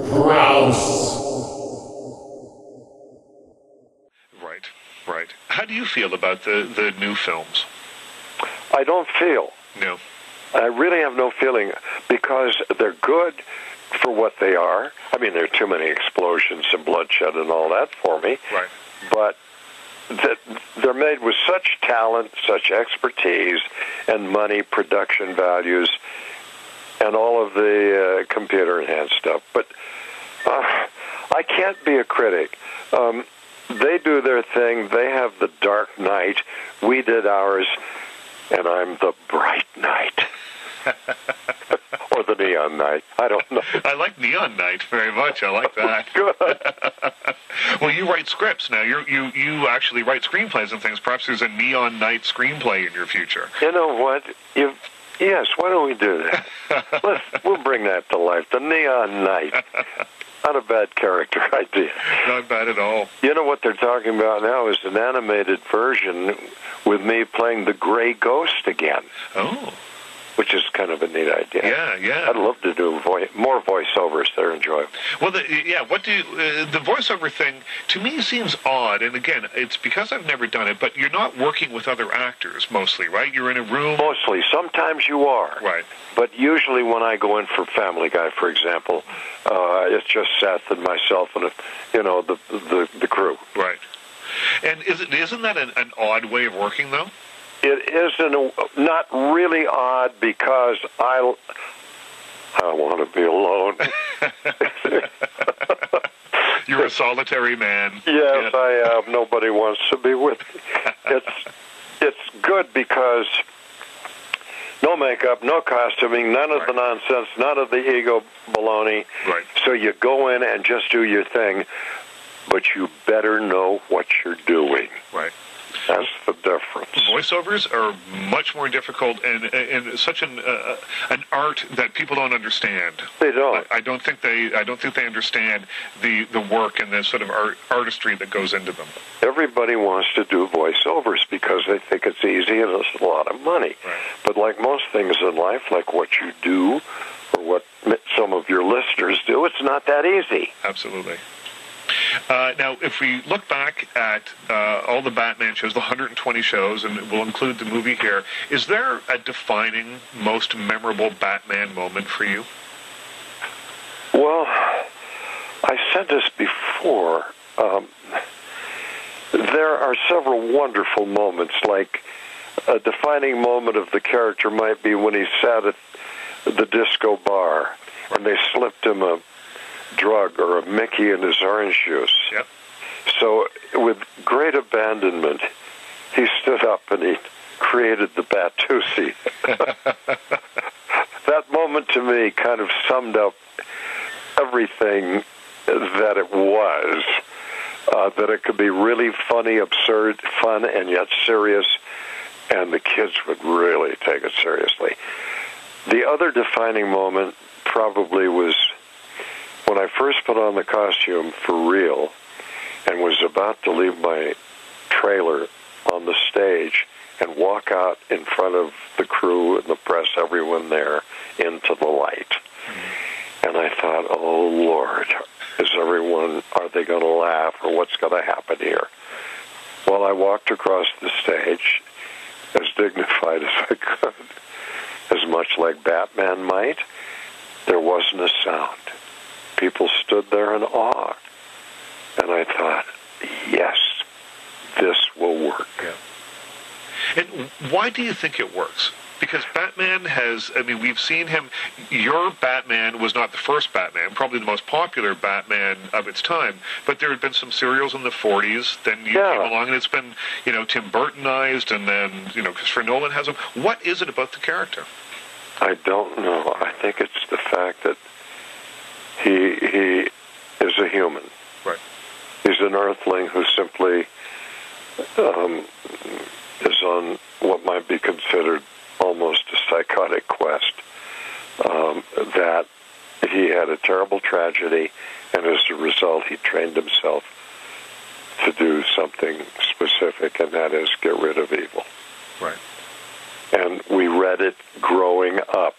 Crouse. Right. How do you feel about the new films? I don't feel. No. I really have no feeling because they're good for what they are. I mean, there are too many explosions and bloodshed and all that for me. Right. But they're made with such talent, such expertise, and money, production values, and all of the computer-enhanced stuff. But I can't be a critic. They do their thing. They have the dark night. We did ours, and I'm the bright night. Or the neon night. I don't know. I like Neon Night very much. I like that. Good. Well, you write scripts now. You actually write screenplays and things. Perhaps there's a Neon Night screenplay in your future. You know what? Yes, why don't we do that? We'll bring that to life. The Neon Night. Not a bad character idea. Not bad at all. You know what they're talking about now is an animated version with me playing the Gray Ghost again. Oh. Which is kind of a neat idea. Yeah. I'd love to do more voiceovers. They're enjoyable. Well, the voiceover thing, to me, seems odd. And again, it's because I've never done it, but you're not working with other actors mostly, right? You're in a room. Mostly. Sometimes you are. Right. But usually when I go in for Family Guy, for example, it's just Seth and myself and, the crew. Right. And isn't that an odd way of working, though? It isn't not really odd because I want to be alone. You're a solitary man. Yes, I am. Nobody wants to be with me. It's good because no makeup, no costuming, none of the nonsense, none of the ego baloney. Right. So you go in and just do your thing, but you better know what you're doing. Right. That's the difference. Voiceovers are much more difficult and such an art that people don't understand. They don't. I don't think they understand the work and the sort of artistry that goes into them. Everybody wants to do voiceovers because they think it's easy and it's a lot of money. Right. But like most things in life, like what you do or what some of your listeners do, it's not that easy. Absolutely. Now, if we look back at all the Batman shows, the 120 shows, and we'll include the movie here, is there a defining, most memorable Batman moment for you? Well, I said this before. There are several wonderful moments, like a defining moment of the character might be when he sat at the disco bar and they slipped him a drug or a Mickey in his orange juice. Yep. So with great abandonment, he stood up and he created the Batusi. That moment to me kind of summed up everything that it was, that it could be really funny, absurd, fun, and yet serious, and the kids would really take it seriously. The other defining moment probably was when I first put on the costume for real and was about to leave my trailer on the stage and walk out in front of the crew and the press, everyone there, into the light. And I thought, oh, Lord, are they going to laugh or what's going to happen here? Well, I walked across the stage as dignified as I could, as much like Batman might. There wasn't a sound. People stood there in awe. And I thought, yes, this will work. Yeah. And why do you think it works? Because Batman we've seen him. Your Batman was not the first Batman, probably the most popular Batman of its time. But there had been some serials in the 40s. Then you came along, and it's been, Tim Burtonized, and then, Christopher Nolan has him. What is it about the character? I don't know. I think it's the fact that he is a human. Right. He's an earthling who simply is on what might be considered almost a psychotic quest, that he had a terrible tragedy, and as a result, he trained himself to do something specific, and that is get rid of evil. Right. And we read it growing up.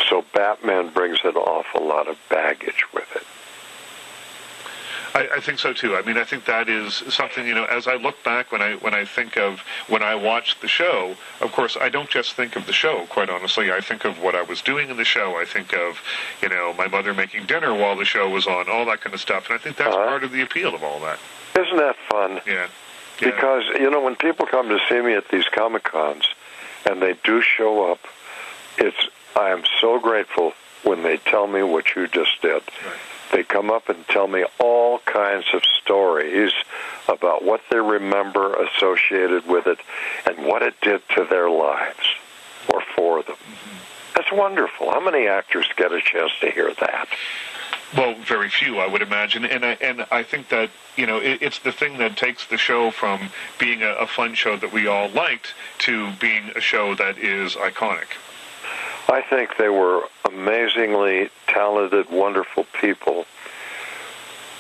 So Batman brings an awful lot of baggage with it. I think so too. I mean, I think that is something, as I look back when I think of when I watched the show, of course, I don't just think of the show, quite honestly. I think of what I was doing in the show. I think of, my mother making dinner while the show was on, all that kind of stuff. And I think that's part of the appeal of all that. Isn't that fun? Yeah. Because, when people come to see me at these Comic-Cons and they do show up, I am so grateful when they tell me what you just did. Right. They come up and tell me all kinds of stories about what they remember associated with it and what it did to their lives or for them. Mm-hmm. That's wonderful. How many actors get a chance to hear that? Well, very few, I would imagine. And I think that, it's the thing that takes the show from being a fun show that we all liked to being a show that is iconic. I think they were amazingly talented, wonderful people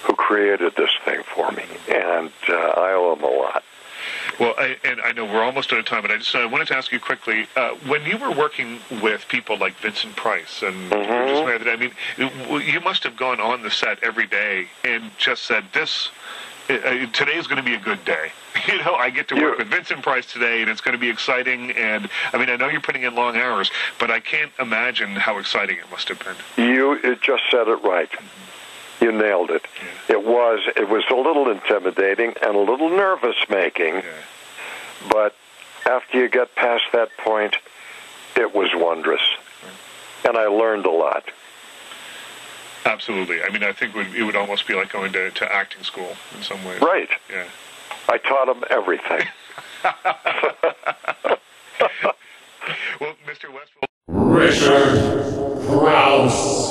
who created this thing for me, and I owe them a lot. Well, I know we're almost out of time, but I wanted to ask you quickly, when you were working with people like Vincent Price and I mean, you must have gone on the set every day and just said, today's going to be a good day. I get to work with Vincent Price today, and it's going to be exciting. And I mean, I know you're putting in long hours, but I can't imagine how exciting it must have been. You just said it right. You nailed it. Yeah. It was a little intimidating and a little nervous-making, but after you get past that point, it was wondrous, and I learned a lot. Absolutely. I mean, I think it would almost be like going to acting school in some ways. Right. Yeah. I taught them everything. Well, Mr. Westphal. Richard Crouse.